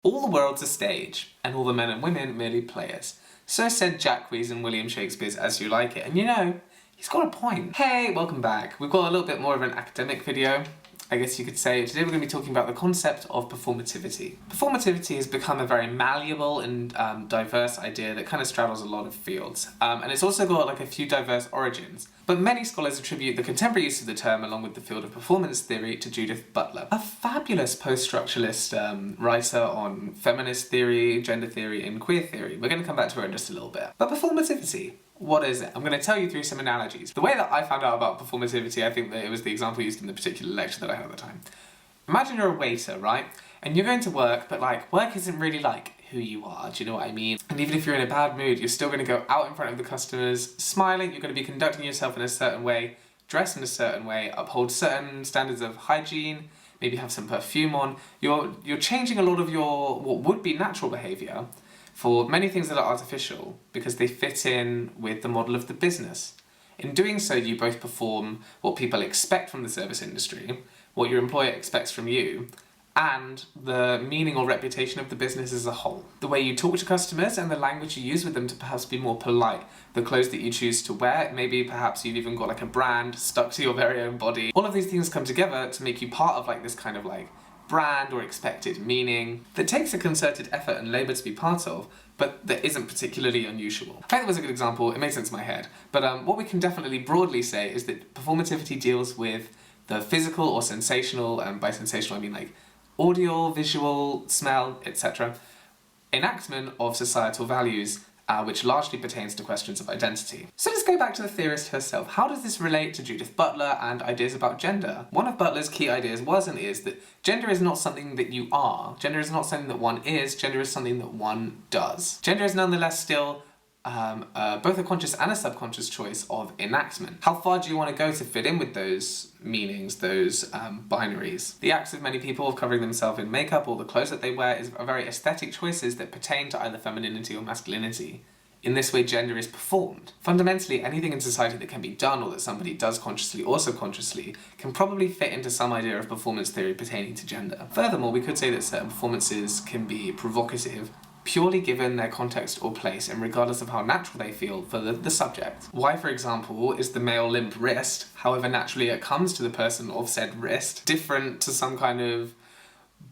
All the world's a stage, and all the men and women merely players. So said Jack in William Shakespeare's As You Like It, and you know, he's got a point. Hey, welcome back. We've got a little bit more of an academic video, I guess you could say. Today we're going to be talking about the concept of performativity. Performativity has become a very malleable and diverse idea that kind of straddles a lot of fields. And it's also got like a few diverse origins. But many scholars attribute the contemporary use of the term, along with the field of performance theory, to Judith Butler, a fabulous post-structuralist writer on feminist theory, gender theory, and queer theory. We're going to come back to her in just a little bit. But performativity, what is it? I'm going to tell you through some analogies. The way that I found out about performativity, I think that it was the example used in the particular lecture that I had at the time. Imagine you're a waiter, right? And you're going to work, but like, work isn't really like who you are, do you know what I mean? And even if you're in a bad mood, you're still going to go out in front of the customers, smiling, you're going to be conducting yourself in a certain way, dress in a certain way, uphold certain standards of hygiene, maybe have some perfume on. You're changing a lot of your, what would be natural behaviour, for many things that are artificial, because they fit in with the model of the business. In doing so, you both perform what people expect from the service industry, what your employer expects from you, and the meaning or reputation of the business as a whole. The way you talk to customers and the language you use with them to perhaps be more polite, the clothes that you choose to wear, maybe perhaps you've even got like a brand stuck to your very own body. All of these things come together to make you part of like this kind of like brand or expected meaning that takes a concerted effort and labour to be part of, but that isn't particularly unusual. I think that was a good example, it made sense in my head, but what we can definitely broadly say is that performativity deals with the physical or sensational, and by sensational I mean like audio, visual, smell, etc. enactment of societal values, which largely pertains to questions of identity. So let's go back to the theorist herself. How does this relate to Judith Butler and ideas about gender? One of Butler's key ideas was and is that gender is not something that you are. Gender is not something that one is. Gender is something that one does. Gender is nonetheless still both a conscious and a subconscious choice of enactment. How far do you want to go to fit in with those meanings, those binaries? The acts of many people of covering themselves in makeup or the clothes that they wear are very aesthetic choices that pertain to either femininity or masculinity. In this way, gender is performed. Fundamentally, anything in society that can be done or that somebody does consciously or subconsciously can probably fit into some idea of performance theory pertaining to gender. Furthermore, we could say that certain performances can be provocative, purely given their context or place and regardless of how natural they feel for the subject. Why, for example, is the male limp wrist, however naturally it comes to the person of said wrist, different to some kind of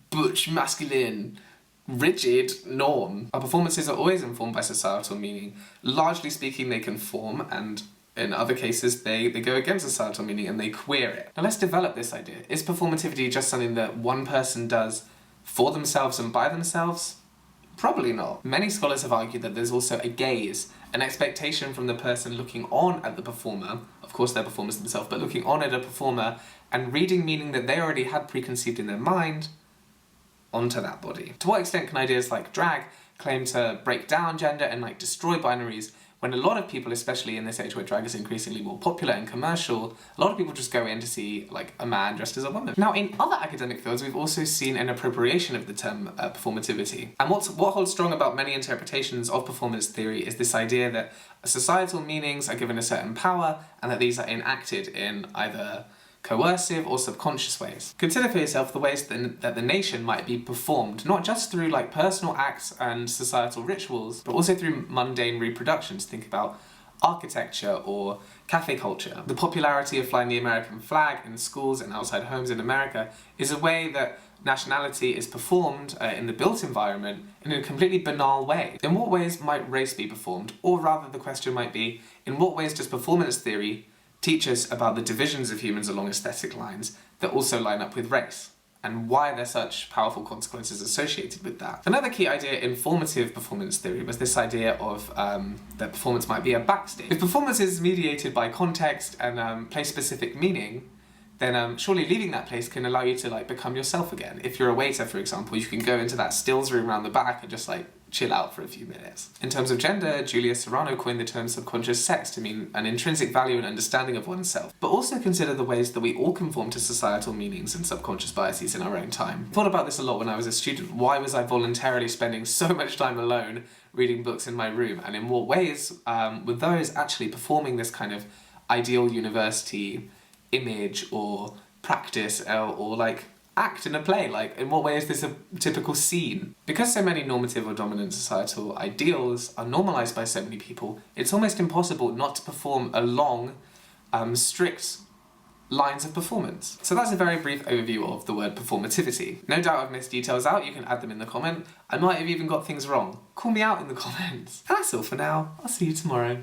butch, masculine, rigid norm? Our performances are always informed by societal meaning. Largely speaking, they conform, and in other cases, they go against societal meaning and they queer it. Now let's develop this idea. Is performativity just something that one person does for themselves and by themselves? Probably not. Many scholars have argued that there's also a gaze, an expectation from the person looking on at the performer, of course they're performers themselves, but looking on at a performer and reading meaning that they already had preconceived in their mind onto that body. To what extent can ideas like drag claim to break down gender and like destroy binaries, when a lot of people, especially in this age where drag is increasingly more popular and commercial, a lot of people just go in to see like a man dressed as a woman. Now in other academic fields we've also seen an appropriation of the term performativity. And what holds strong about many interpretations of performance theory is this idea that societal meanings are given a certain power and that these are enacted in either coercive or subconscious ways. Consider for yourself the ways that the nation might be performed, not just through like personal acts and societal rituals, but also through mundane reproductions. Think about architecture or cafe culture. The popularity of flying the American flag in schools and outside homes in America is a way that nationality is performed in the built environment in a completely banal way. In what ways might race be performed? Or rather the question might be, in what ways does performance theory teach us about the divisions of humans along aesthetic lines that also line up with race, and why there are such powerful consequences associated with that. Another key idea in formative performance theory was this idea of that performance might be a backstage. If performance is mediated by context and place-specific meaning, then surely leaving that place can allow you to like become yourself again. If you're a waiter, for example, you can go into that stills room around the back and just like chill out for a few minutes. In terms of gender, Julia Serrano coined the term subconscious sex to mean an intrinsic value and understanding of oneself, but also consider the ways that we all conform to societal meanings and subconscious biases in our own time. I thought about this a lot when I was a student. Why was I voluntarily spending so much time alone reading books in my room, and in what ways were those actually performing this kind of ideal university image or practice or like act in a play? Like, in what way is this a typical scene? Because so many normative or dominant societal ideals are normalised by so many people, it's almost impossible not to perform along strict lines of performance. So that's a very brief overview of the word performativity. No doubt I've missed details out, you can add them in the comment. I might have even got things wrong. Call me out in the comments. And that's all for now. I'll see you tomorrow.